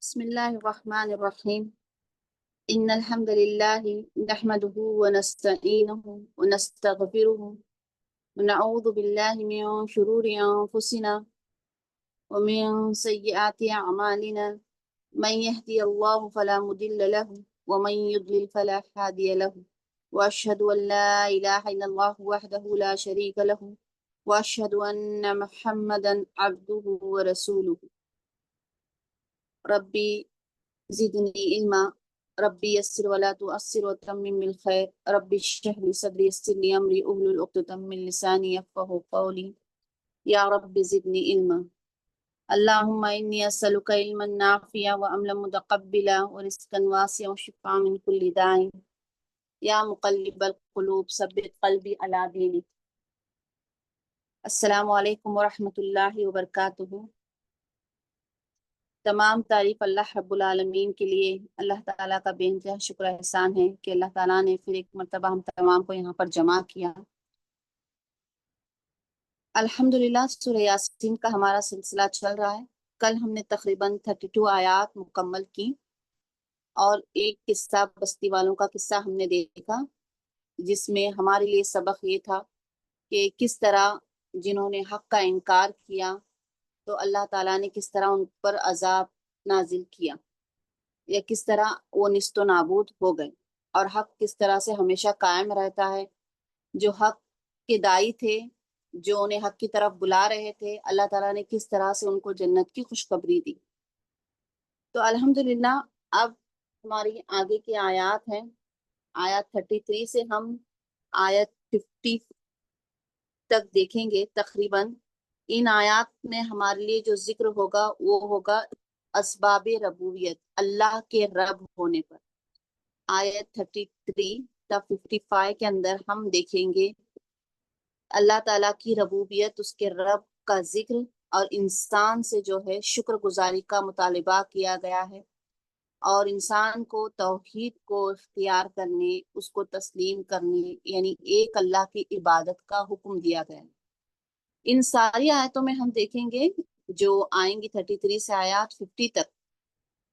بسم الله الرحمن الرحيم إن الحمد لله نحمده ونستعينه ونستغفره ونعوذ بالله من شرور أنفسنا ومن سيئات أعمالنا من يهدي الله فلا مضل له ومن يضلل فلا هادي له وأشهد أن لا إله إلا الله وحده لا شريك له وأشهد أن محمدا عبده ورسوله ربي زدني علما ربي يسر ولا تؤثر وتمم بالخير ربي اشرح لي صدري يسر لي امري احلل عقدة من لساني يفقهوا قولي يا رب زدني علما اللهم اني اسالك علما نافعا وعملا متقبلا ورزقا واسعا وشفاء من كل داء يا مقلب القلوب ثبت قلبي على دينك. السلام علیکم ورحمۃ اللہ وبرکاتہ. تمام تعریف اللہ رب العالمین کے لیے. اللہ تعالیٰ کا بے انتہا شکر احسان ہے کہ اللہ تعالیٰ نے پھر ایک مرتبہ ہم تمام کو یہاں پر جمع کیا. الحمدللہ سورہ یاسین کا ہمارا سلسلہ چل رہا ہے. کل ہم نے تقریباً 32 آیات مکمل کی اور ایک قصہ بستی والوں کا قصہ ہم نے دیکھا جس میں ہمارے لیے سبق یہ تھا کہ کس طرح جنہوں نے حق کا انکار کیا تو اللہ تعالیٰ نے کس طرح ان پر عذاب نازل کیا یا کس طرح وہ نیست و نابود ہو گئے، اور حق کس طرح سے ہمیشہ قائم رہتا ہے. جو حق کے داعی تھے، جو انہیں حق کی طرف بلا رہے تھے، اللہ تعالیٰ نے کس طرح سے ان کو جنت کی خوشخبری دی. تو الحمدللہ اب ہماری آگے کی آیات ہیں. آیت 33 سے ہم آیت 50 تک دیکھیں گے تقریباً. ان آیات میں ہمارے لیے جو ذکر ہوگا وہ ہوگا اسباب ربوبیت، اللہ کے رب ہونے پر. آیت 33 تا 55 کے اندر ہم دیکھیں گے اللہ تعالیٰ کی ربوبیت، اس کے رب کا ذکر، اور انسان سے جو ہے شکر گزاری کا مطالبہ کیا گیا ہے، اور انسان کو توحید کو اختیار کرنے، اس کو تسلیم کرنے، یعنی ایک اللہ کی عبادت کا حکم دیا گیا ہے. ان ساری آیتوں میں ہم دیکھیں گے جو آئیں گی 33 سے آیات 50 تک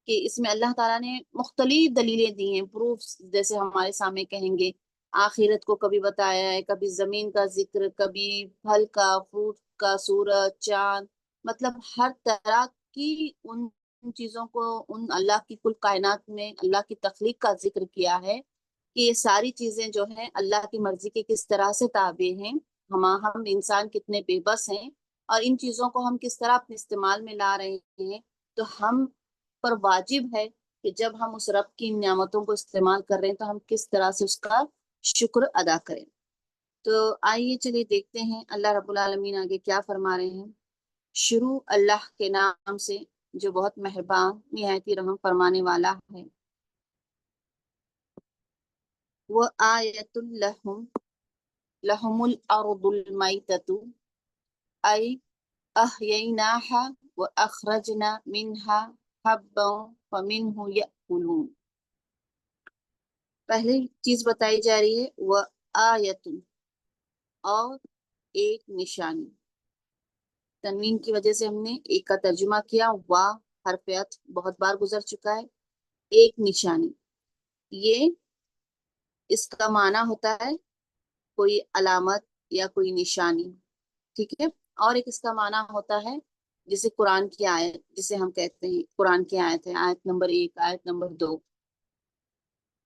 کہ اس میں اللہ تعالیٰ نے مختلف دلیلیں دی ہیں، پروفس، جیسے ہمارے سامنے کہیں گے آخرت کو کبھی بتایا ہے، کبھی زمین کا ذکر، کبھی پھل کا، فروٹ کا، سورج، چاند، مطلب ہر طرح کی ان چیزوں کو، ان اللہ کی کل کائنات میں اللہ کی تخلیق کا ذکر کیا ہے کہ یہ ساری چیزیں جو ہیں اللہ کی مرضی کے کس طرح سے تابع ہیں. ہم انسان کتنے بے بس ہیں اور ان چیزوں کو ہم کس طرح اپنے استعمال میں لا رہے ہیں. تو ہم پر واجب ہے کہ جب ہم اس رب کی نعمتوں کو استعمال کر رہے ہیں تو ہم کس طرح سے اس کا شکر ادا کریں. تو آئیے چلیے دیکھتے ہیں اللہ رب العالمین آگے کیا فرما رہے ہیں. شروع اللہ کے نام سے جو بہت مہربان نہایت ہی رحم فرمانے والا ہے. وَآیَةٌ لَهُمُ الْأَرْضُ الْمَيْتَةُ أَيْ أَحْيَيْنَاهَا وَأَخْرَجْنَا مِنْهَا حَبًّا فَمِنْهُ يَأْكُلُونَ. پہلی چیز بتائی جا رہی ہے وَآیَةٌ، اور ایک نشانی. تنوین کی وجہ سے ہم نے ایک کا ترجمہ کیا. وا حرف عطف بہت بار گزر چکا ہے. ایک نشانی، یہ اس کا معنی ہوتا ہے کوئی علامت یا کوئی نشانی، ٹھیک ہے. اور ایک اس کا معنی ہوتا ہے جسے قرآن کی آیت، جسے ہم کہتے ہیں قرآن کی آیت ہے، آیت نمبر 1، آیت نمبر 2.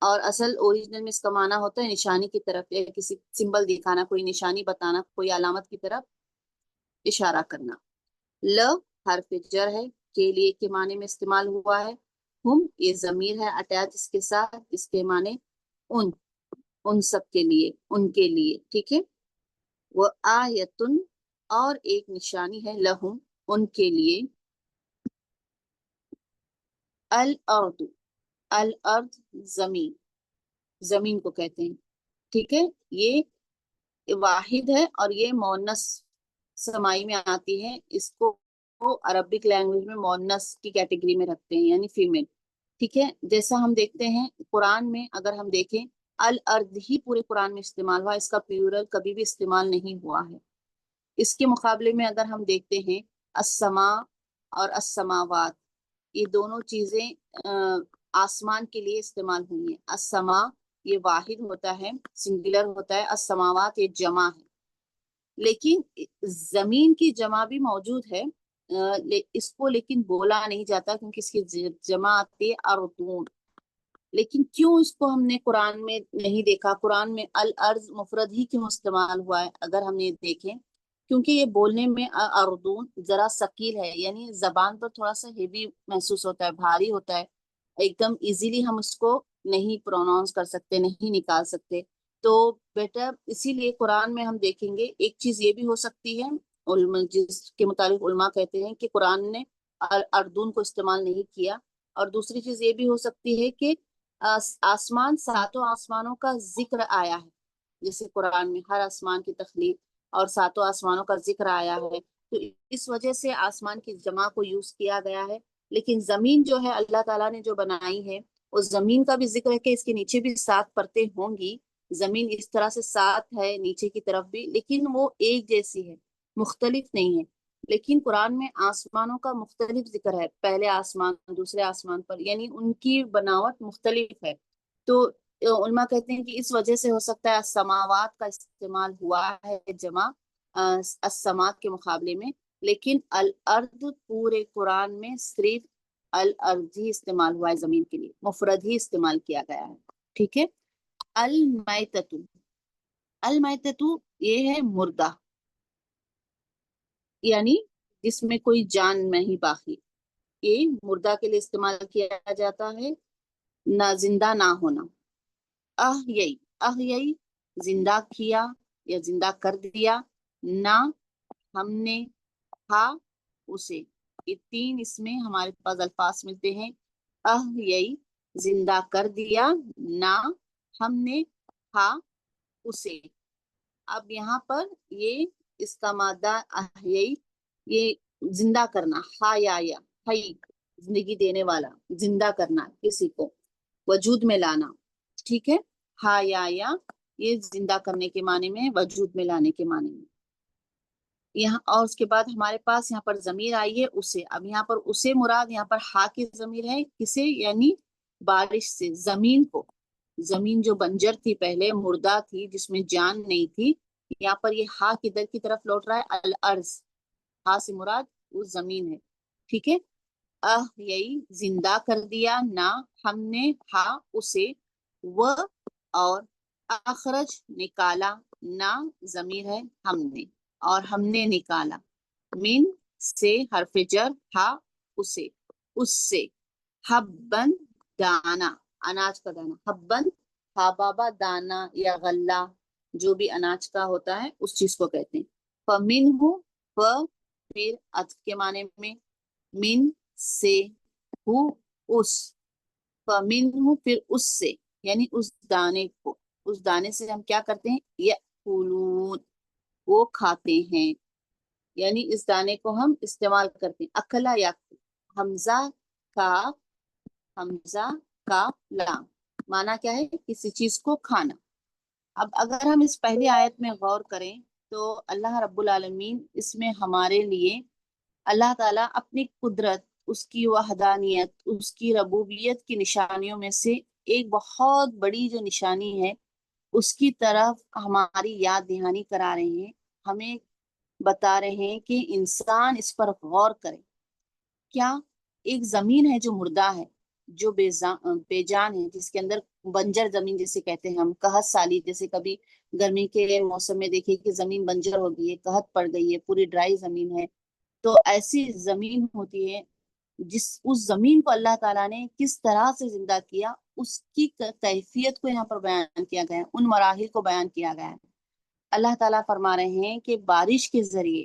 اور اصل اوریجنل میں اس کا معنی ہوتا ہے نشانی کی طرف، یا کسی سمبل دکھانا، کوئی نشانی بتانا، کوئی علامت کی طرف اشارہ کرنا. ل حرف جر ہے، کے لیے کے معنی میں استعمال ہوا ہے. ہم یہ ضمیر ہے اٹیچ اس کے ساتھ، اس کے معنی ان سب کے لیے، ان کے لیے، ٹھیک ہے. وہ آیتن، اور ایک نشانی ہے، لہم، ان کے لیے. الارض، الارض زمین، زمین کو کہتے ہیں، ٹھیک ہے. یہ واحد ہے اور یہ مؤنث سمائی میں آتی ہے. اس کو عربک لینگویج میں مؤنث کی کیٹیگری میں رکھتے ہیں، یعنی فیمیل، ٹھیک ہے. جیسا ہم دیکھتے ہیں قرآن میں، اگر ہم دیکھیں الارض ہی پورے قرآن میں استعمال ہوا، اس کا پیورل کبھی بھی استعمال نہیں ہوا ہے. اس کے مقابلے میں اگر ہم دیکھتے ہیں السماء اور السماوات، یہ دونوں چیزیں آسمان کے لیے استعمال ہوئی ہیں. السما یہ واحد ہوتا ہے، سنگولر ہوتا ہے، السماوات یہ جمع ہے. لیکن زمین کی جمع بھی موجود ہے، اس کو لیکن بولا نہیں جاتا کیونکہ اس کی جمع آتی ہے اردون. لیکن کیوں اس کو ہم نے قرآن میں نہیں دیکھا؟ قرآن میں الارض مفرد ہی کیوں استعمال ہوا ہے اگر ہم یہ دیکھیں؟ کیونکہ یہ بولنے میں اردون ذرا ثقیل ہے، یعنی زبان پر تھوڑا سا ہیوی محسوس ہوتا ہے، بھاری ہوتا ہے، ایک دم ایزیلی ہم اس کو نہیں پروناؤنس کر سکتے، نہیں نکال سکتے. تو بیٹا اسی لیے قرآن میں ہم دیکھیں گے ایک چیز یہ بھی ہو سکتی ہے، جس کے مطابق علماء کہتے ہیں کہ قرآن نے اردون کو استعمال نہیں کیا. اور دوسری چیز یہ بھی ہو سکتی ہے کہ آسمان، ساتوں آسمانوں کا ذکر آیا ہے، جیسے قرآن میں ہر آسمان کی تخلیق اور ساتوں آسمانوں کا ذکر آیا ہے، تو اس وجہ سے آسمان کی جمع کو یوز کیا گیا ہے. لیکن زمین جو ہے اللہ تعالیٰ نے جو بنائی ہے، اس زمین کا بھی ذکر ہے کہ اس کے نیچے بھی 7 پرتیں ہوں گی. زمین اس طرح سے 7 ہے نیچے کی طرف بھی، لیکن وہ ایک جیسی ہے، مختلف نہیں ہے. لیکن قرآن میں آسمانوں کا مختلف ذکر ہے، پہلے آسمان دوسرے آسمان پر، یعنی ان کی بناوٹ مختلف ہے. تو علماء کہتے ہیں کہ اس وجہ سے ہو سکتا ہے السماوات کا استعمال ہوا ہے جمع السماء کے مقابلے میں. لیکن الارض پورے قرآن میں صرف الارض ہی استعمال ہوا ہے، زمین کے لیے مفرد ہی استعمال کیا گیا ہے. ٹھیک ہے. المیتۃ، المیتۃ یہ ہے مردہ، یعنی جس میں کوئی جان نہیں باقی، یہ مردہ کے لیے استعمال کیا جاتا ہے، نہ زندہ نہ ہونا. احیئی، احیئی زندہ کیا یا زندہ کر دیا، نہ ہم نے، ہا اسے. یہ 3 اس میں ہمارے پاس الفاظ ملتے ہیں. احیئی زندہ کر دیا، نہ ہم نے، ہا اسے. اب یہاں پر یہ اس کا مادہ احیئی، یہ زندہ کرنا، ہا یا ہی زندگی دینے والا، زندہ کرنا کسی کو، وجود میں لانا. ٹھیک ہے. ہا یا یہ زندہ کرنے کے معنی میں، وجود میں لانے کے معنی میں. یہاں اور اس کے بعد ہمارے پاس یہاں پر ضمیر آئی ہے اسے. اب یہاں پر اسے مراد یہاں پر ہا کی ضمیر ہے، کسے؟ یعنی بارش سے، زمین کو. زمین جو بنجر تھی پہلے، مردہ تھی، جس میں جان نہیں تھی، یہاں پر یہ ہا کدھر کی طرف لوٹ رہا ہے؟ الارض. ہا سے مراد وہ زمین ہے. ٹھیک ہے. یہی زندہ کر دیا، نہ ہم نے، ہا اسے، وہ اور اخرج نکالا، نہ ضمیر ہے ہم نے، اور ہم نے نکالا، من سے حرف جر، ہا اسے، اس سے، حبن دانا، اناج کا دانا، حبن ہا بابا دانا یا غلہ، جو بھی اناج کا ہوتا ہے اس چیز کو کہتے ہیں. فمن ہو، پھر عطف کے معنی میں، من سے، ہو اس، فمن ہو پھر اس سے، یعنی اس دانے کو، اس دانے سے ہم کیا کرتے ہیں؟ یأکلون وہ کھاتے ہیں، یعنی اس دانے کو ہم استعمال کرتے ہیں. اکلا یا حمزہ کا، حمزہ کا لام، مانا کیا ہے؟ کسی چیز کو کھانا. اب اگر ہم اس پہلی آیت میں غور کریں تو اللہ رب العالمین اس میں ہمارے لیے، اللہ تعالیٰ اپنی قدرت، اس کی وحدانیت، اس کی ربوبیت کی نشانیوں میں سے ایک بہت بڑی جو نشانی ہے، اس کی طرف ہماری یاد دہانی کرا رہے ہیں، ہمیں بتا رہے ہیں کہ انسان اس پر غور کرے. کیا؟ ایک زمین ہے جو مردہ ہے، جو بے جان ہے، جس کے اندر بنجر زمین جسے کہتے ہیں ہم، قحط سالی، جیسے کبھی گرمی کے موسم میں دیکھیں کہ زمین بنجر ہو گئی ہے، قحط پڑ گئی ہے، پوری ڈرائی زمین ہے. تو ایسی زمین ہوتی ہے، اس زمین کو اللہ تعالیٰ نے کس طرح سے زندہ کیا، اس کی کیفیت کو یہاں پر بیان کیا گیا ہے، ان مراحل کو بیان کیا گیا ہے. اللہ تعالیٰ فرما رہے ہیں کہ بارش کے ذریعے،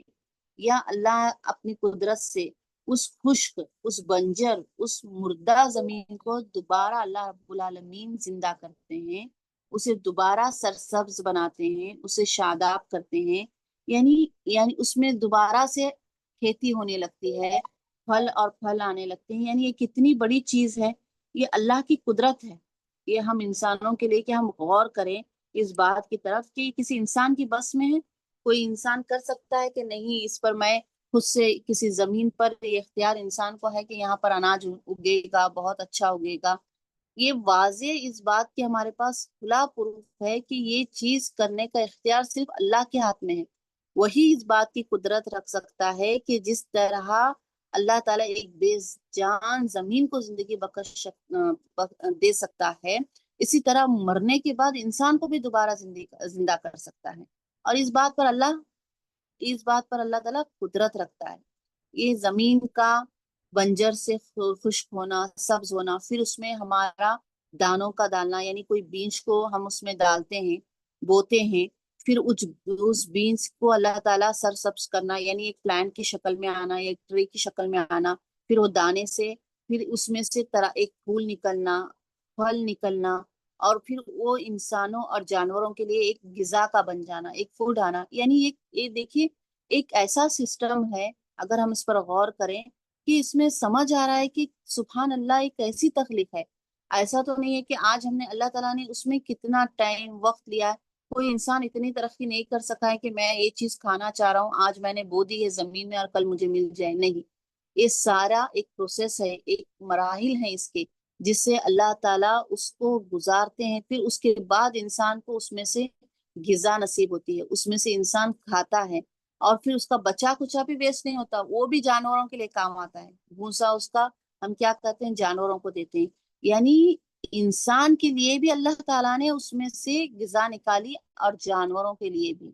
یا اللہ اپنی قدرت سے اس خشک، اس بنجر، اس مردہ زمین کو دوبارہ اللہ رب العالمین زندہ کرتے ہیں، اسے دوبارہ سرسبز بناتے ہیں، اسے شاداب کرتے ہیں، یعنی اس میں دوبارہ سے کھیتی ہونے لگتی ہے، پھل اور پھل آنے لگتے ہیں. یعنی یہ کتنی بڑی چیز ہے، یہ اللہ کی قدرت ہے. یہ ہم انسانوں کے لیے کہ ہم غور کریں اس بات کی طرف کہ کسی انسان کی بس میں ہے، کوئی انسان کر سکتا ہے کہ نہیں اس پر میں خود سے کسی زمین پر یہ اختیار انسان کو ہے کہ یہاں پر اناج اگے گا، بہت اچھا اگے گا، یہ واضح اس بات کی ہمارے پاس کھلا پروف ہے کہ یہ چیز کرنے کا اختیار صرف اللہ کے ہاتھ میں ہے۔ وہی اس بات کی قدرت رکھ سکتا ہے کہ جس طرح اللہ تعالیٰ ایک بے جان زمین کو زندگی بخش دے سکتا ہے، اسی طرح مرنے کے بعد انسان کو بھی دوبارہ زندہ کر سکتا ہے۔ اور اس بات پر اللہ تعالیٰ قدرت رکھتا ہے۔ یہ زمین کا بنجر سے خشک ہونا، سبز ہونا، پھر اس میں ہمارا دانوں کا ڈالنا، یعنی کوئی بیج کو ہم اس میں ڈالتے ہیں، بوتے ہیں، پھر اس بیج کو اللہ تعالیٰ سرسبز کرنا، یعنی ایک پلانٹ کی شکل میں آنا، ایک ٹری کی شکل میں آنا، پھر وہ دانے سے پھر اس میں سے ایک پھول نکلنا، پھل نکلنا، اور پھر وہ انسانوں اور جانوروں کے لیے ایک غذا کا بن جانا، ایک فوڈ آنا۔ یعنی یہ دیکھیے ایک ایسا سسٹم ہے، اگر ہم اس پر غور کریں کہ اس میں سمجھ آ رہا ہے کہ سبحان اللہ ایک ایسی تخلیق ہے۔ ایسا تو نہیں ہے کہ آج ہم نے اللہ تعالیٰ نے اس میں کتنا ٹائم وقت لیا ہے، کوئی انسان اتنی ترقی نہیں کر سکا ہے کہ میں یہ چیز کھانا چاہ رہا ہوں، آج میں نے بو دی ہے زمین میں اور کل مجھے مل جائے، نہیں۔ یہ سارا ایک پروسیس ہے، ایک مراحل ہیں اس کے، جس سے اللہ تعالیٰ اس کو گزارتے ہیں، پھر اس کے بعد انسان کو اس میں سے غذا نصیب ہوتی ہے، اس میں سے انسان کھاتا ہے، اور پھر اس کا بچا کچا بھی ویسٹ نہیں ہوتا، وہ بھی جانوروں کے لیے کام آتا ہے۔ بھوسا اس کا ہم کیا کرتے ہیں، جانوروں کو دیتے ہیں۔ یعنی انسان کے لیے بھی اللہ تعالیٰ نے اس میں سے غذا نکالی، اور جانوروں کے لیے بھی۔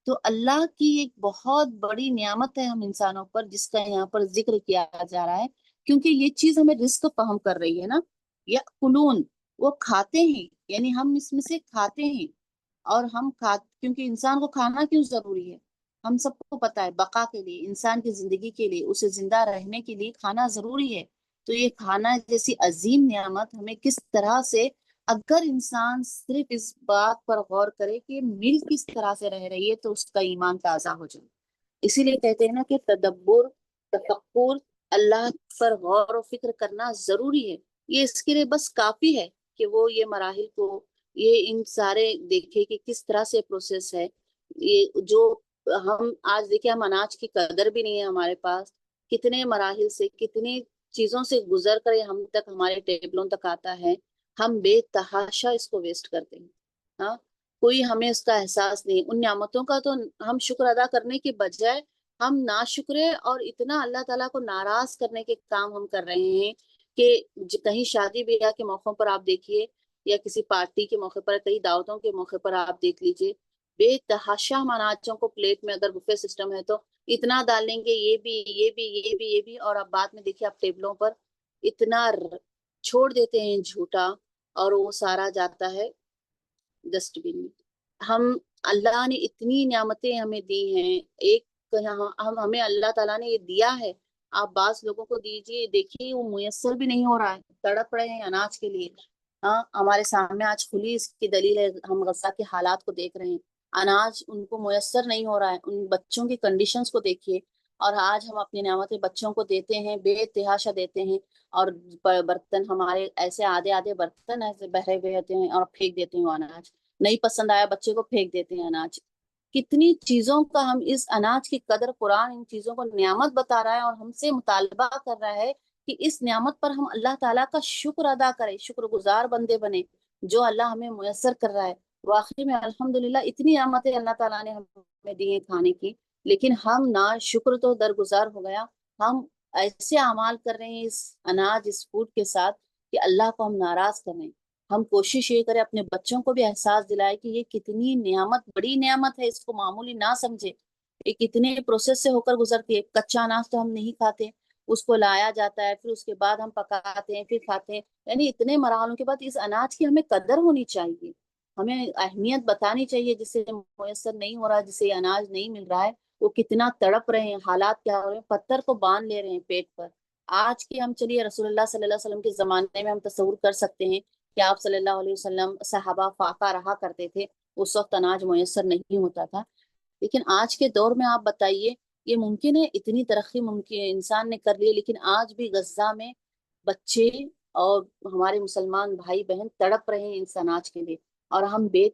تو اللہ کی ایک بہت بڑی نعمت ہے ہم انسانوں پر، جس کا یہاں پر ذکر کیا جا رہا ہے، کیونکہ یہ چیز ہمیں رزق فہم کر رہی ہے نا۔ یا قلون، وہ کھاتے ہیں، یعنی ہم اس میں سے کھاتے ہیں، اور کیونکہ انسان کو کھانا کیوں ضروری ہے، ہم سب کو پتا ہے، بقا کے لیے، انسان کی زندگی کے لیے، اسے زندہ رہنے کے لیے کھانا ضروری ہے۔ تو یہ کھانا جیسی عظیم نعمت ہمیں کس طرح سے، اگر انسان صرف اس بات پر غور کرے کہ مل کس طرح سے رہ رہی ہے، تو اس کا ایمان تازہ ہو جائے۔ اسی لیے کہتے ہیں نا کہ تدبر، تفکر، اللہ پر غور و فکر کرنا ضروری ہے۔ یہ اس کے لیے بس کافی ہے کہ وہ یہ مراحل کو، یہ ان سارے دیکھے کہ کس طرح سے پروسیس ہے۔ یہ جو ہم آج دیکھیں، ہم اناج کی قدر بھی نہیں ہے ہمارے پاس، کتنے مراحل سے، کتنی چیزوں سے گزر کر یہ ہم تک، ہمارے ٹیبلوں تک آتا ہے، ہم بے تحاشا اس کو ویسٹ کرتے ہیں۔ ہاں، کوئی ہمیں اس کا احساس نہیں۔ ان نعمتوں کا تو ہم شکر ادا کرنے کے بجائے ہم ناشکرے اور اتنا اللہ تعالیٰ کو ناراض کرنے کے کام ہم کر رہے ہیں کہ کہیں شادی بیاہ کے موقعوں پر آپ دیکھیے، یا کسی پارٹی کے موقع پر، کئی دعوتوں کے موقع پر آپ دیکھ لیجئے، بے تحاشا ہم اناجوں کو پلیٹ میں، اگر بفے سسٹم ہے تو اتنا ڈال لیں گے، یہ بھی یہ بھی یہ بھی یہ بھی، اور اب بعد میں دیکھیے آپ ٹیبلوں پر اتنا چھوڑ دیتے ہیں جھوٹا، اور وہ سارا جاتا ہے ڈسٹ بن میں۔ اللہ نے اتنی نعمتیں ہمیں دی ہیں، ایک ہمیں اللہ تعالیٰ نے یہ دیا ہے، آپ بعض لوگوں کو دیجیے، دیکھیے وہ میسر بھی نہیں ہو رہا ہے، تڑپ رہے ہیں اناج کے لیے۔ ہاں، ہمارے سامنے آج کھلی اس کی دلیل ہے، ہم غزہ کے حالات کو دیکھ رہے ہیں، اناج ان کو میسر نہیں ہو رہا ہے، ان بچوں کی کنڈیشنز کو دیکھیے، اور آج ہم اپنی نعمتیں بچوں کو دیتے ہیں، بے تحاشا دیتے ہیں، اور برتن ہمارے ایسے آدھے آدھے برتن ایسے بہرے ہوئے ہوتے ہیں، اور پھینک دیتے ہیں وہ اناج، نہیں پسند آیا بچے کو، پھینک دیتے ہیں اناج۔ کتنی چیزوں کا ہم اس اناج کی قدر، قرآن ان چیزوں کو نعمت بتا رہا ہے، اور ہم سے مطالبہ کر رہا ہے کہ اس نعمت پر ہم اللہ تعالیٰ کا شکر ادا کریں، شکر گزار بندے بنے، جو اللہ ہمیں میسر کر رہا ہے۔ واقعی میں الحمدللہ اتنی نعمتیں اللہ تعالیٰ نے ہمیں دی ہیں کھانے کی، لیکن ہم نہ شکر تو درگزار ہو گیا، ہم ایسے اعمال کر رہے ہیں اس اناج، اس فوڈ کے ساتھ، کہ اللہ کو ہم ناراض کر رہے ہیں۔ ہم کوشش یہ کریں اپنے بچوں کو بھی احساس دلائے کہ یہ کتنی نعمت، بڑی نعمت ہے، اس کو معمولی نہ سمجھے، یہ کتنے پروسیس سے ہو کر گزرتی ہے۔ کچا اناج تو ہم نہیں کھاتے، اس کو لایا جاتا ہے، پھر اس کے بعد ہم پکاتے ہیں، پھر کھاتے ہیں، یعنی اتنے مراحلوں کے بعد اس اناج کی ہمیں قدر ہونی چاہیے، ہمیں اہمیت بتانی چاہیے، جسے میسر نہیں ہو رہا، جسے اناج نہیں مل رہا ہے، وہ کتنا تڑپ رہے ہیں، حالات کیا ہو رہے ہیں، پتھر کو باندھ لے رہے ہیں پیٹ پر۔ آج کے ہم چلیے رسول اللہ صلی اللہ علیہ وسلم کے زمانے میں ہم تصور کر سکتے ہیں کہ آپ صلی اللہ علیہ وسلم، صحابہ فاقہ رہا کرتے تھے، اس وقت اناج میسر نہیں ہوتا تھا، لیکن آج کے دور میں آپ بتائیے، یہ ممکن ہے؟ اتنی ترقی ممکن انسان نے کر لی، لیکن آج بھی غزہ میں بچے اور ہمارے مسلمان بھائی بہن تڑپ رہے ہیں اس اناج کے لیے، اور ہم بے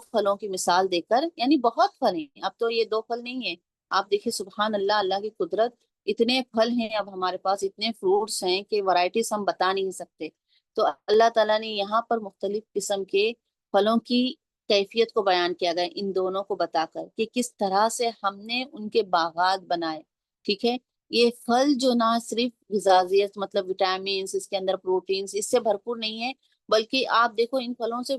پھلوں کی مثال دے کر، یعنی بہت پھل ہیں، اب تو یہ دو پھل نہیں ہے، آپ دیکھیے سبحان اللہ، اللہ کی قدرت، اتنے پھل ہیں اب ہمارے پاس، اتنے فروٹس ہیں کہ ورائٹیز ہم بتا نہیں سکتے۔ تو اللہ تعالیٰ نے یہاں پر مختلف قسم کے پھلوں کی کیفیت کو بیان کیا گیا ان دونوں کو بتا کر، کہ کس طرح سے ہم نے ان کے باغات بنائے، ٹھیک ہے۔ یہ پھل جو نہ صرف غذائیت مطلب وٹامنس، اس کے اندر پروٹینز اس سے بھرپور نہیں ہے، بلکہ آپ دیکھو ان پھلوں سے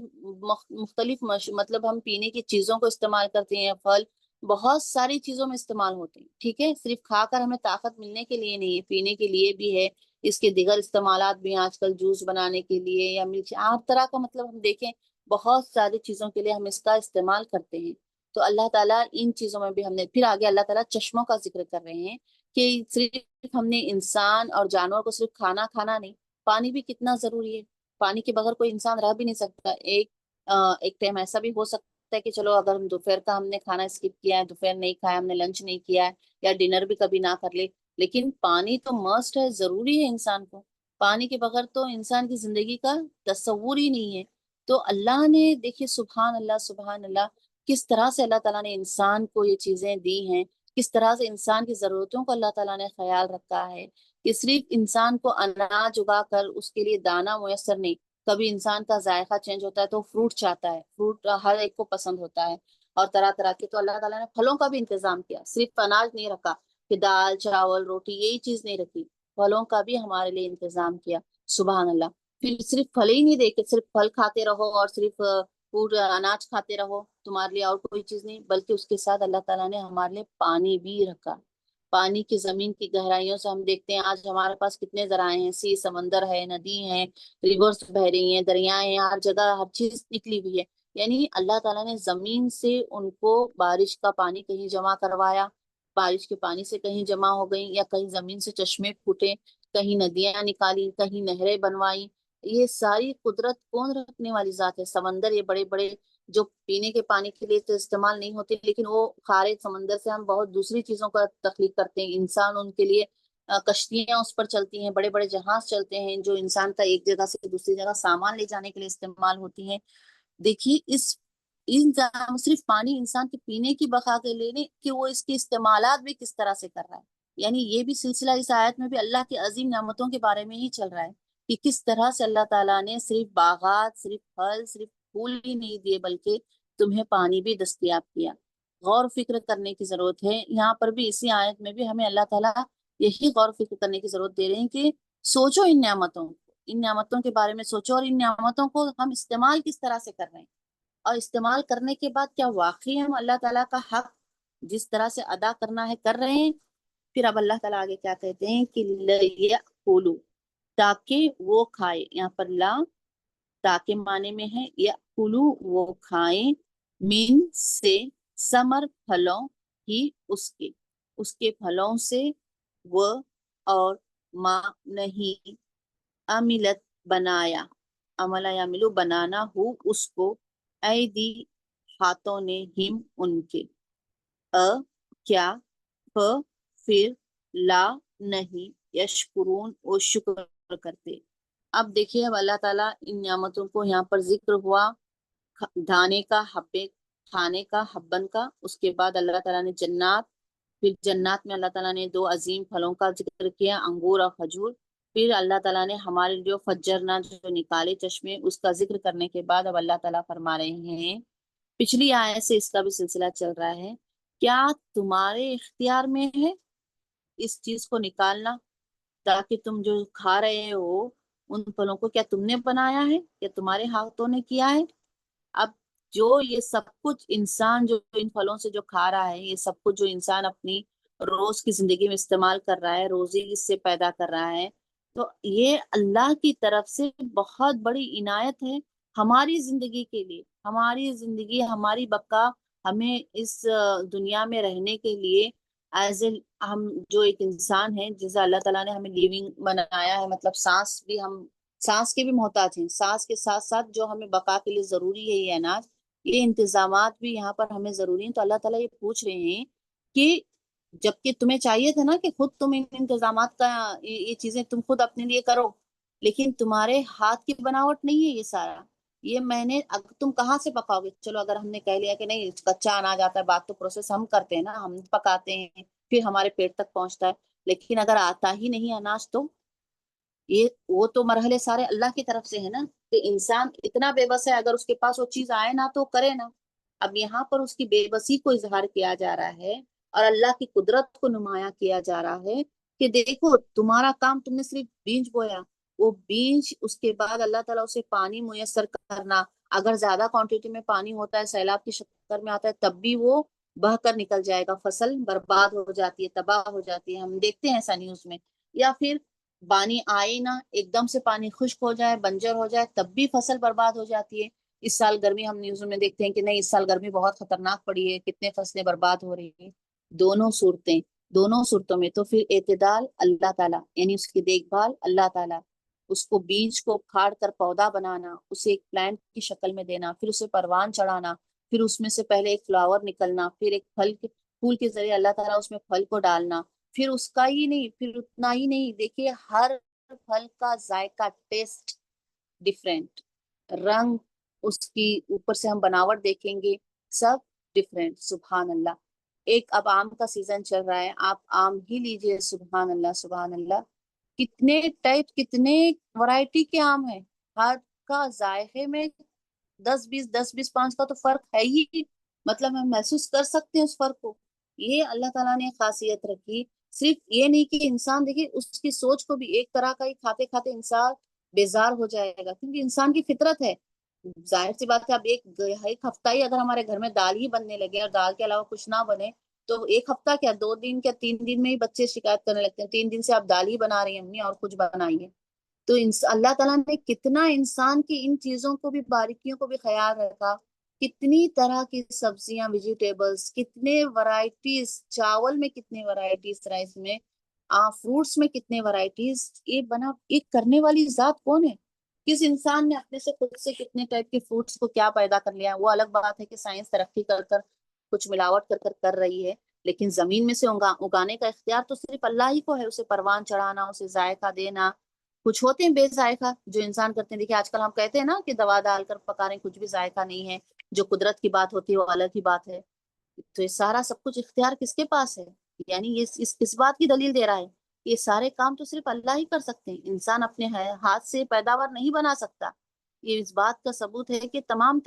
مختلف مطلب ہم پینے کی چیزوں کو استعمال کرتے ہیں، پھل بہت ساری چیزوں میں استعمال ہوتے ہیں، ٹھیک ہے، صرف کھا کر ہمیں طاقت ملنے کے لیے نہیں ہے، پینے کے لیے بھی ہے، اس کے دیگر استعمالات بھی ہیں، آج کل جوس بنانے کے لیے یا ملک ہر طرح کا، مطلب ہم دیکھیں بہت ساری چیزوں کے لیے ہم اس کا استعمال کرتے ہیں۔ تو اللہ تعالیٰ ان چیزوں میں بھی ہم نے، پھر آگے اللہ تعالیٰ چشموں کا ذکر کر رہے ہیں کہ صرف ہم نے انسان اور جانور کو صرف کھانا نہیں، پانی بھی کتنا ضروری ہے، پانی کے بغیر کوئی انسان رہ بھی نہیں سکتا۔ ایک ٹائم ایسا بھی ہو سکتا ہے کہ چلو اگر ہم دوپہر کا ہم نے کھانا اسکپ کیا ہے، دوپہر نہیں کھایا، ہم نے لنچ نہیں کیا ہے یا ڈنر بھی کبھی نہ کر لے، لیکن پانی تو مسٹ ہے، ضروری ہے انسان کو، پانی کے بغیر تو انسان کی زندگی کا تصور ہی نہیں ہے۔ تو اللہ نے دیکھیے سبحان اللہ سبحان اللہ، کس طرح سے اللہ تعالیٰ نے انسان کو یہ چیزیں دی ہیں، کس طرح سے انسان کی ضرورتوں کو اللہ تعالیٰ نے خیال رکھا ہے، کہ صرف انسان کو اناج اگا کر اس کے لیے دانہ میسر نہیں، کبھی انسان کا ذائقہ چینج ہوتا ہے تو فروٹ چاہتا ہے، فروٹ ہر ایک کو پسند ہوتا ہے، اور طرح طرح کے، تو اللہ تعالیٰ نے پھلوں کا بھی انتظام کیا، صرف اناج نہیں رکھا کہ دال چاول روٹی یہی چیز نہیں رکھی، پھلوں کا بھی ہمارے لیے انتظام کیا، سبحان اللہ۔ پھر صرف پھل ہی نہیں دے کے صرف پھل کھاتے رہو اور صرف پورا اناج کھاتے رہو، تمہارے لیے اور کوئی چیز نہیں، بلکہ اس کے ساتھ اللہ تعالیٰ نے ہمارے لیے پانی بھی رکھا، پانی کی زمین کی گہرائیوں سے ہم دیکھتے ہیں آج ہمارے پاس کتنے ذرائع ہیں، سی سمندر ہے، ندی ہے، ریورز بہ رہی ہیں، دریائیں ہیں، ہر جگہ ہر چیز نکلی ہوئی ہے، یعنی اللہ تعالیٰ نے زمین سے ان کو بارش کا پانی کہیں جمع کروایا، بارش کے پانی سے کہیں جمع ہو گئی، یا کہیں زمین سے چشمے پھوٹے، کہیں ندیاں نکالی، کہیں نہریں بنوائی، یہ ساری قدرت کون رکھنے والی ذات ہے؟ سمندر یہ بڑے بڑے جو پینے کے پانی کے لیے تو استعمال نہیں ہوتے، لیکن وہ کھارے سمندر سے ہم بہت دوسری چیزوں کا تخلیق کرتے ہیں، انسان ان کے لیے کشتیاں اس پر چلتی ہیں، بڑے بڑے جہاز چلتے ہیں جو انسان کا ایک جگہ سے دوسری جگہ سامان لے جانے کے لیے استعمال ہوتی ہیں۔ دیکھیے صرف پانی انسان کے پینے کی بقا کے لیے نہیں، کہ وہ اس کے استعمالات بھی کس طرح سے کر رہا ہے، یعنی یہ بھی سلسلہ اس آیت میں بھی اللہ کی عظیم نعمتوں کے بارے میں ہی چل رہا ہے، کہ کس طرح سے اللہ تعالیٰ نے صرف باغات، صرف پھل، صرف پھول ہی نہیں دیے، بلکہ تمہیں پانی بھی دستیاب کیا۔ غور و فکر کرنے کی ضرورت ہے، یہاں پر بھی اسی آیت میں بھی ہمیں اللہ تعالیٰ یہی غور و فکر کرنے کی ضرورت دے رہے ہیں کہ سوچو ان نعمتوں کو، ان نعمتوں کے بارے میں سوچو، اور ان نعمتوں کو ہم استعمال کس طرح سے کر رہے ہیں، اور استعمال کرنے کے بعد کیا واقعی ہم اللہ تعالیٰ کا حق جس طرح سے ادا کرنا ہے کر رہے ہیں۔ پھر اب اللہ تعالیٰ آگے کیا کہتے ہیں کہ لِيَأْكُلُوا، تاکہ وہ کھائے، یہاں پر لا تاکہ معنی میں ہے، یأکلوا وہ کھائیں، من سے، ثمر پھلوں ہی اس کے پھلوں سے، وہ اور ما نہیں، عملت بنایا، عملہ یعملو بنانا ہو اس کو، ایدی ہاتھوں نے، ہم ان کے، کیا، پھر لا نہیں، یشکرون وہ شکر کرتے۔ اب دیکھیے اب اللہ تعالیٰ ان نعمتوں کو یہاں پر ذکر ہوا، دانے کا، حبے کھانے کا، حبن کا، اس کے بعد اللہ تعالیٰ نے جنات، پھر جنات میں اللہ تعالیٰ نے دو عظیم پھلوں کا ذکر کیا، انگور اور کھجور، پھر اللہ تعالیٰ نے ہمارے جو فجرنا جو نکالے چشمے، اس کا ذکر کرنے کے بعد اب اللہ تعالیٰ فرما رہے ہیں، پچھلی آیت سے اس کا بھی سلسلہ چل رہا ہے، کیا تمہارے اختیار میں ہے اس چیز کو نکالنا، تاکہ تم جو کھا رہے ہو ان پھلوں کو کیا تم نے بنایا ہے یا تمہارے ہاتھوں نے کیا ہے؟ اب جو یہ سب کچھ انسان جو ان پھلوں سے جو کھا رہا ہے، یہ سب کچھ جو انسان اپنی روز کی زندگی میں استعمال کر رہا ہے، روزی اس سے پیدا کر رہا ہے، تو یہ اللہ کی طرف سے بہت بڑی عنایت ہے ہماری زندگی کے لیے، ہماری زندگی، ہماری بقا، ہمیں اس دنیا میں رہنے کے لیے، ایز اے ہم جو ایک انسان ہے جسے اللہ تعالیٰ نے ہمیں لیونگ بنایا ہے، مطلب سانس بھی، ہم سانس کے بھی محتاج ہیں، سانس کے ساتھ ساتھ جو ہمیں بقا کے لیے ضروری ہے یہ اناج، یہ انتظامات بھی یہاں پر ہمیں ضروری ہیں۔ تو اللہ تعالیٰ یہ پوچھ رہے ہیں کہ جبکہ تمہیں چاہیے تھا نا کہ خود تم ان انتظامات کا، یہ چیزیں تم خود اپنے لیے کرو، لیکن تمہارے ہاتھ کی بناوٹ نہیں ہے یہ سارا، یہ میں نے تم کہاں سے پکاؤ گے؟ چلو اگر ہم نے کہہ لیا کہ نہیں کچا اناج آتا ہے، بات تو پروسیس ہم کرتے ہیں نا، ہم پکاتے ہیں پھر ہمارے پیٹ تک پہنچتا ہے، لیکن اگر آتا ہی نہیں اناج تو یہ وہ تو مرحلے سارے اللہ کی طرف سے ہے نا، کہ انسان اتنا بے بس ہے، اگر اس کے پاس وہ چیز آئے نا تو کرے نا۔ اب یہاں پر اس کی بے بسی کو اظہار کیا جا رہا ہے اور اللہ کی قدرت کو نمایاں کیا جا رہا ہے کہ دیکھو تمہارا کام، تم نے صرف بیج بویا، وہ بیج اس کے بعد اللہ تعالیٰ اسے پانی میسر کرنا، اگر زیادہ کوانٹٹی میں پانی ہوتا ہے، سیلاب کی شکل میں آتا ہے، تب بھی وہ بہہ کر نکل جائے گا، فصل برباد ہو جاتی ہے، تباہ ہو جاتی ہے، ہم دیکھتے ہیں ایسا نیوز میں۔ یا پھر پانی آئے نہ، ایک دم سے پانی خشک ہو جائے، بنجر ہو جائے، تب بھی فصل برباد ہو جاتی ہے۔ اس سال گرمی ہم نیوز میں دیکھتے ہیں کہ نہیں، اس سال گرمی بہت خطرناک پڑی ہے، کتنے فصلیں برباد ہو رہی ہیں۔ دونوں صورتیں، دونوں صورتوں میں تو پھر اعتدال اللہ تعالیٰ، یعنی اس کی دیکھ بھال اللہ تعالیٰ، اس کو بیج کو کھاڑ کر پودا بنانا، اسے ایک پلانٹ کی شکل میں دینا، پھر اسے پروان چڑھانا، پھر اس میں سے پہلے ایک فلاور نکلنا، پھر ایک پھول کے ذریعے اللہ تعالیٰ اس میں پھل کو ڈالنا، پھر اس کا ہی نہیں، پھر اتنا ہی نہیں، دیکھیے ہر پھل کا ذائقہ، ٹیسٹ ڈفرینٹ، رنگ اس کی اوپر سے ہم بناوٹ دیکھیں گے، سب ڈفرینٹ، سبحان اللہ۔ ایک اب آم کا سیزن چل رہا ہے، آپ آم ہی لیجئے، سبحان اللہ سبحان اللہ، کتنے ٹائپ، کتنے ورائٹی کے آم ہیں، ہر کا ذائقے میں 10 20 10 20 5 کا تو فرق ہے ہی، مطلب ہم محسوس کر سکتے ہیں اس فرق کو۔ یہ اللہ تعالیٰ نے خاصیت رکھی، صرف یہ نہیں کہ انسان دیکھیے اس کی سوچ کو بھی ایک طرح کا ہی کھاتے کھاتے انسان بیزار ہو جائے گا، کیونکہ انسان کی فطرت ہے، ظاہر سی بات ہے۔ اب ایک ہفتہ ہی اگر ہمارے گھر میں دال ہی بننے لگے اور دال کے علاوہ کچھ نہ بنے، تو ایک ہفتہ کیا 2 دن کیا 3 دن میں ہی بچے شکایت کرنے لگتے ہیں، 3 دن سے آپ دال ہی بنا رہی ہیں امی اور کچھ بنائیے۔ تو اللہ تعالیٰ نے کتنا انسان کی ان چیزوں کو بھی، باریکیوں کو بھی خیال رکھا، کتنی طرح کی سبزیاں، ویجیٹیبلز، کتنے ورائٹیز، چاول میں کتنے ورائٹیز، رائس میں، فروٹس میں کتنے ورائٹیز، یہ بنا، یہ کرنے والی ذات کون ہے؟ کس انسان نے اپنے سے خود سے کتنے ٹائپ کے فروٹس کو کیا پیدا کر لیا؟ وہ الگ بات ہے کہ سائنس ترقی کر کر کچھ ملاوٹ کر رہی ہے، لیکن زمین میں سے اگانے کا اختیار تو صرف اللہ ہی کو ہے، اسے پروان چڑھانا، اسے ذائقہ دینا۔ کچھ ہوتے ہیں بے ذائقہ جو انسان کرتے ہیں، دیکھیے آج کل ہم کہتے ہیں نا کہ دوا ڈال کر پکا رہے ہیں، کچھ بھی ذائقہ نہیں ہے، جو قدرت کی بات ہوتی ہے وہ الگ ہی بات ہے۔ تو یہ سارا سب کچھ اختیار کس کے پاس ہے؟ یعنی یہ اس کس بات کی دلیل دے رہا ہے؟ یہ سارے کام تو صرف اللہ ہی کر سکتے ہیں، انسان اپنے ہاتھ سے پیداوار نہیں بنا سکتا۔ یہ اس بات کا ثبوت ہے کہ تمام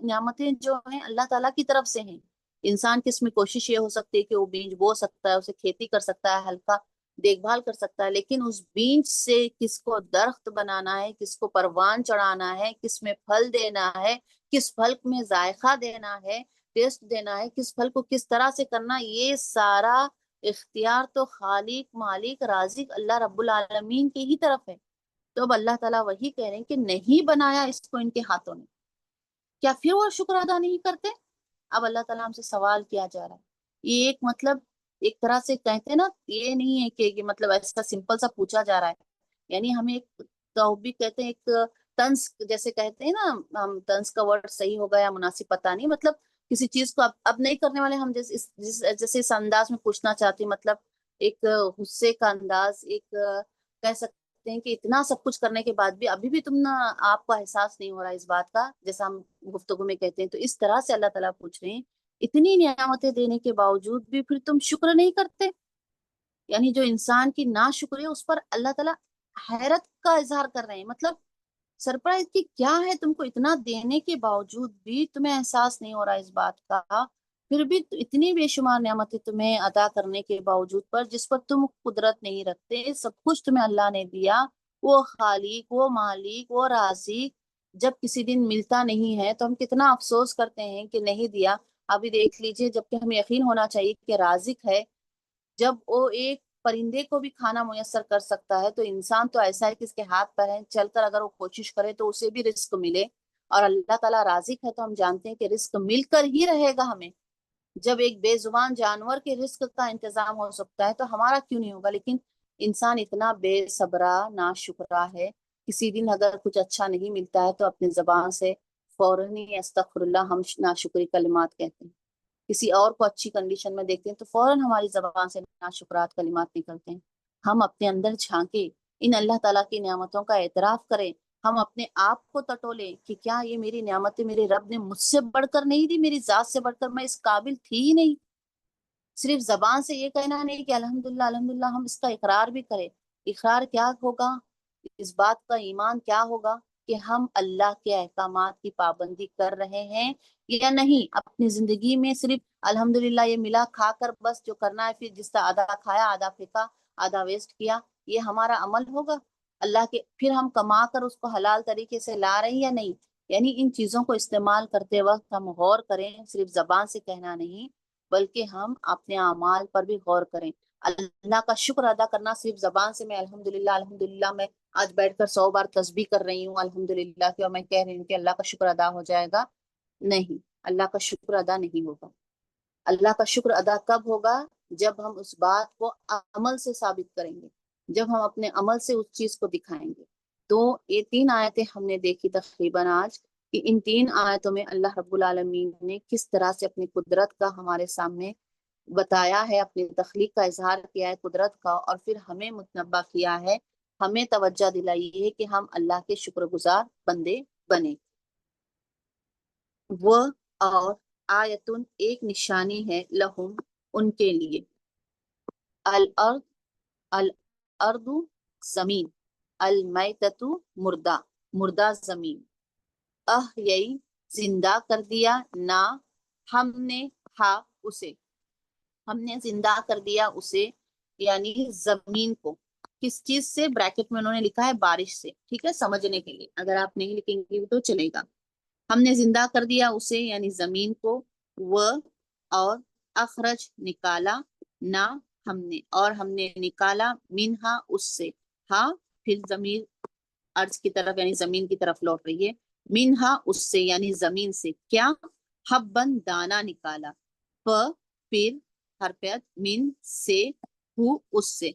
نعمتیں جو ہیں اللہ تعالیٰ کی طرف سے ہیں۔ انسان کی اس میں کوشش یہ ہو سکتی ہے کہ وہ بیج بو سکتا ہے، اسے کھیتی کر سکتا ہے، ہلکا دیکھ بھال کر سکتا ہے، لیکن اس بیج سے کس کو درخت بنانا ہے، کس کو پروان چڑھانا ہے، کس میں پھل دینا ہے، کس پھل میں ذائقہ دینا ہے، ٹیسٹ دینا ہے، کس پھل کو کس طرح سے کرنا، یہ سارا اختیار تو خالق مالک رازق اللہ رب العالمین کی ہی طرف ہے۔ تو اب اللہ تعالیٰ وہی کہہ رہے ہیں کہ نہیں بنایا اس کو ان کے ہاتھوں نے، کیا پھر وہ شکر ادا نہیں کرتے؟ اب اللہ تعالیٰ ہم سے سوال کیا جا رہا ہے، یہ ایک مطلب ایک طرح سے کہتے ہیں نا، یہ نہیں ہے کہ مطلب ایسا سمپل سا پوچھا جا رہا ہے، یعنی ہمیں ایک توبیخ کہتے ہیں، ایک طنز جیسے کہتے ہیں نا، ہم طنز کا ورڈ صحیح ہوگا یا مناسب پتہ نہیں، مطلب کسی چیز کو اب نہیں کرنے والے، ہم جیسے اس انداز میں پوچھنا چاہتے ہیں، مطلب ایک غصے کا انداز، ایک کہہ سکتے ہیں کہ اتنا سب کچھ کرنے کے بعد بھی ابھی بھی تم نا، آپ کو احساس نہیں ہو رہا اس بات کا، جیسا ہم گفتگو میں کہتے ہیں، تو اس طرح سے اللہ تعالیٰ پوچھ رہے ہیں اتنی نعمتیں دینے کے باوجود بھی پھر تم شکر نہیں کرتے؟ یعنی جو انسان کی ناشکری ہے اس پر اللہ تعالیٰ حیرت کا اظہار کر رہے ہیں، مطلب سرپرائز کی کیا ہے، تم کو اتنا دینے کے باوجود بھی تمہیں احساس نہیں ہو رہا اس بات کا، پھر بھی اتنی بے شمار نعمتیں تمہیں عطا کرنے کے باوجود پر جس پر تم قدرت نہیں رکھتے، سب کچھ تمہیں اللہ نے دیا، وہ خالق، وہ مالک، وہ رازق، جب کسی دن ملتا نہیں ہے تو ہم کتنا افسوس کرتے ہیں کہ نہیں دیا۔ ابھی دیکھ لیجئے، جبکہ ہمیں یقین ہونا چاہیے کہ رازق ہے، جب وہ ایک پرندے کو بھی کھانا میسر کر سکتا ہے، تو انسان تو ایسا ہے کہ اس کے ہاتھ پر ہے، چل کر اگر وہ کوشش کرے تو اسے بھی رزق ملے، اور اللہ تعالیٰ رازق ہے تو ہم جانتے ہیں کہ رزق مل کر ہی رہے گا ہمیں۔ جب ایک بے زبان جانور کے رزق کا انتظام ہو سکتا ہے تو ہمارا کیوں نہیں ہوگا؟ لیکن انسان اتنا بے صبرا ناشکرا ہے، کسی دن اگر کچھ اچھا نہیں ملتا ہے تو اپنی زبان سے فوراً ہی استغفر اللہ، ہم ناشکری کلمات کہتے ہیں۔ کسی اور کو اچھی کنڈیشن میں دیکھتے ہیں تو فوراً ہماری زبان سے ناشکرات کلمات نکلتے ہیں۔ ہم اپنے اندر جھانکے ان اللہ تعالیٰ کی نعمتوں کا اعتراف کریں، ہم اپنے آپ کو ٹٹولیں کہ کیا یہ میری نعمتیں میرے رب نے مجھ سے بڑھ کر نہیں دی، میری ذات سے بڑھ کر، میں اس قابل تھی ہی نہیں۔ صرف زبان سے یہ کہنا نہیں کہ الحمدللہ الحمدللہ، ہم اس کا اقرار بھی کریں۔ اقرار کیا ہوگا؟ اس بات کا ایمان کیا ہوگا کہ ہم اللہ کے احکامات کی پابندی کر رہے ہیں یا نہیں۔ اپنی زندگی میں صرف الحمدللہ یہ ملا، کھا کر بس جو کرنا ہے، پھر جس کا آدھا کھایا آدھا پھینکا آدھا ویسٹ کیا، یہ ہمارا عمل ہوگا اللہ کے؟ پھر ہم کما کر اس کو حلال طریقے سے لا رہے ہیں یا نہیں؟ یعنی ان چیزوں کو استعمال کرتے وقت ہم غور کریں، صرف زبان سے کہنا نہیں بلکہ ہم اپنے اعمال پر بھی غور کریں۔ اللہ کا شکر ادا کرنا صرف زبان سے میں الحمدللہ الحمدللہ، میں آج بیٹھ کر 100 بار تسبیح کر رہی ہوں الحمدللہ کی، اور میں کہہ رہی ہوں کہ اللہ کا شکر ادا ہو جائے گا، نہیں، اللہ کا شکر ادا نہیں ہوگا۔ اللہ کا شکر ادا کب ہوگا؟ جب ہم اس بات کو عمل سے ثابت کریں گے، جب ہم اپنے عمل سے اس چیز کو دکھائیں گے۔ تو یہ 3 آیتیں ہم نے دیکھی تقریباً آج، کہ ان 3 آیتوں میں اللہ رب العالمین نے کس طرح سے اپنی قدرت کا ہمارے سامنے بتایا ہے، اپنی تخلیق کا اظہار کیا ہے قدرت کا، اور پھر ہمیں متنبہ کیا ہے، ہمیں توجہ دلائی ہے کہ ہم اللہ کے شکر گزار بندے بنے۔ وہ اور آیتن ایک نشانی ہے، لہم ان کے لیے، الارض الارض زمین، المیتۃ مردہ مردہ زمین، یہی زندہ کر دیا، نہ ہم نے اسے، ہم نے زندہ کر دیا اسے، یعنی زمین کو، کس چیز سے؟ بریکٹ میں انہوں نے لکھا ہے بارش سے، ٹھیک ہے، سمجھنے کے لیے، اگر آپ نہیں لکھیں گے تو چلے گا۔ ہم نے زندہ کر دیا اسے یعنی زمین کو، وہ اور اخرج نکالا، نہ ہم نے، اور ہم نے نکالا، منہا اس سے، ہاں پھر ضمیر ارض کی طرف یعنی زمین کی طرف لوٹ رہی ہے، منہا اس سے یعنی زمین سے، کیا؟ حبن دانا نکالا، پھر حرفیت من سے، ہو اس سے،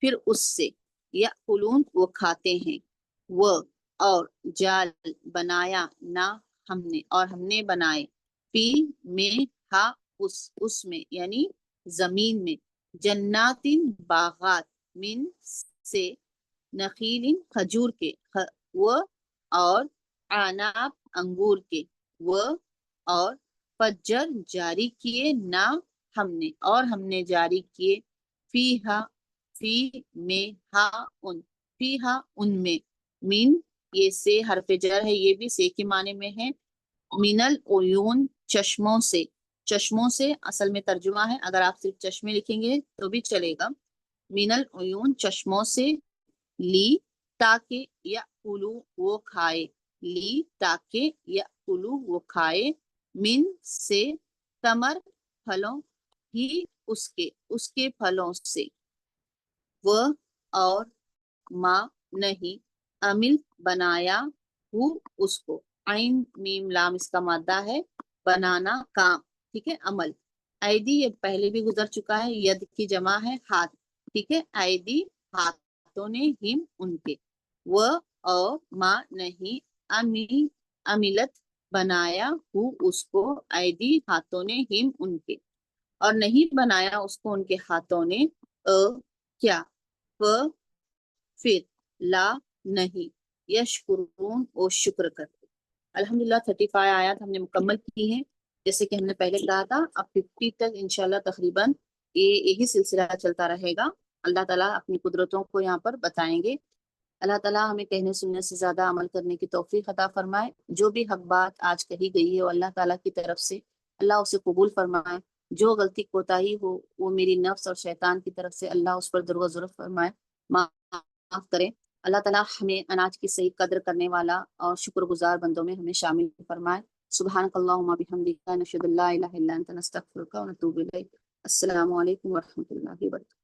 پھر اس سے، یأکلون وہ کھاتے ہیں، وہ اور جال بنایا، نہ ہم نے، اور ہم نے بنائے، فی میں اس میں یعنی زمین میں، جنات باغات، من سے، نخیل کھجور کے، وہ اور عناب انگور کے، وہ اور فجر جاری کیے، نہ ہم نے، اور ہم نے جاری کیے، فی میں ان میں، من یہ سے حرف جر ہے، یہ بھی سے کے معنی میں ہے، من العیون چشموں سے، چشموں سے اصل میں ترجمہ ہے، اگر آپ صرف چشمے لکھیں گے تو بھی چلے گا، من العیون چشموں سے، لی تاکہ یأکلوا وہ کھائے، لی تاکہ یأکلوا وہ کھائے، من سے ثمر پھلوں، ہی اس کے پھلوں سے، وہ اور ما نہیں، عمل بنایا، ہو اس کو، عین میم لام اس کا مادہ ہے، بنانا کام، ٹھیک ہے، عمل، ایدی یہ پہلے بھی گزر چکا ہے، ید کی جمع ہے ہاتھ، ٹھیک ہے، ایدی ہاتھوں نے، ہم ان کے، وہ اور ما نہیں، عملت بنایا، ہو اس کو، ایدی ہاتھوں نے، ہم ان کے، اور نہیں بنایا اس کو ان کے ہاتھوں نے، کیا؟ پھر لا نہیں، یشکرون وہ شکر کرتے۔ الحمدللہ 35 آیات ہم نے مکمل کی ہیں، جیسے کہ ہم نے پہلے کہا تھا، اب 50 تک انشاءاللہ تقریباً یہی سلسلہ چلتا رہے گا۔ اللہ تعالیٰ اپنی قدرتوں کو یہاں پر بتائیں گے۔ اللہ تعالیٰ ہمیں کہنے سننے سے زیادہ عمل کرنے کی توفیق عطا فرمائے۔ جو بھی حق بات آج کہی گئی ہے وہ اللہ تعالیٰ کی طرف سے، اللہ اسے قبول فرمائے۔ جو غلطی کوتاہی ہو وہ میری نفس اور شیطان کی طرف سے، اللہ اس پر درگزر فرمائے، معاف کرے۔ اللہ تعالیٰ ہمیں اناج کی صحیح قدر کرنے والا اور شکر گزار بندوں میں ہمیں شامل فرمائے۔ سبحانک اللہم بحمدک، نشہد ان لا الہ الا انت، نستغفرک ونتوب الیک۔ السلام علیکم ورحمۃ اللہ وبرکاتہ۔